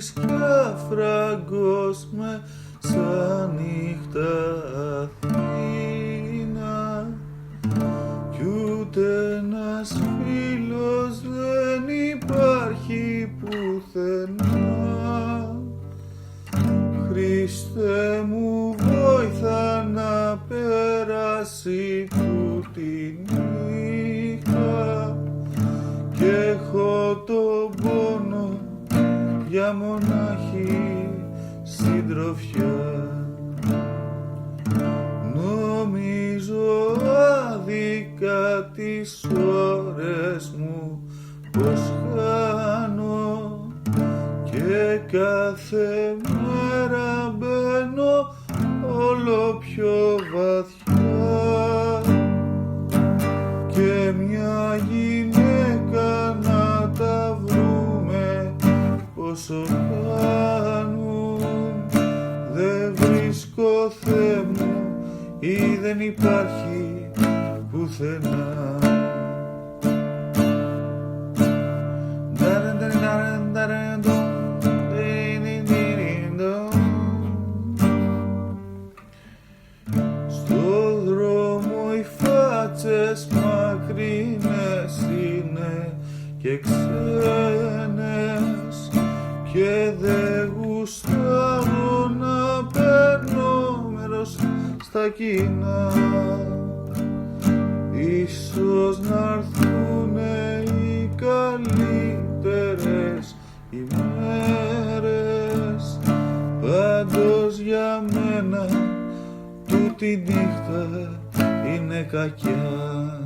της Καφραγκός μέσα νύχτα Αθήνα κι ούτε ένας φίλος δεν υπάρχει πουθενά. Χριστέ μου βόηθα να περάσει τούτη νύχτα κι έχω τον πόνο για μονάχη συντροφιά. Νομίζω άδικα τις ώρες μου πως χάνω και κάθε μέρα μπαίνω όλο πιο βαθιά και μια γυναίκα να τα βρούμε πόσο κάνουν. Δεν βρίσκω Θεέ μου ή δεν υπάρχει πουθενά. Στο δρόμο οι φάτσες μακρινές είναι και ξένες και δε γουστάρω να παίρνω μέρος στα κοινά. Ίσως να'ρθουνε οι καλύτερες ημέρες, πάντως για μένα τούτη νύχτα είναι κακιά.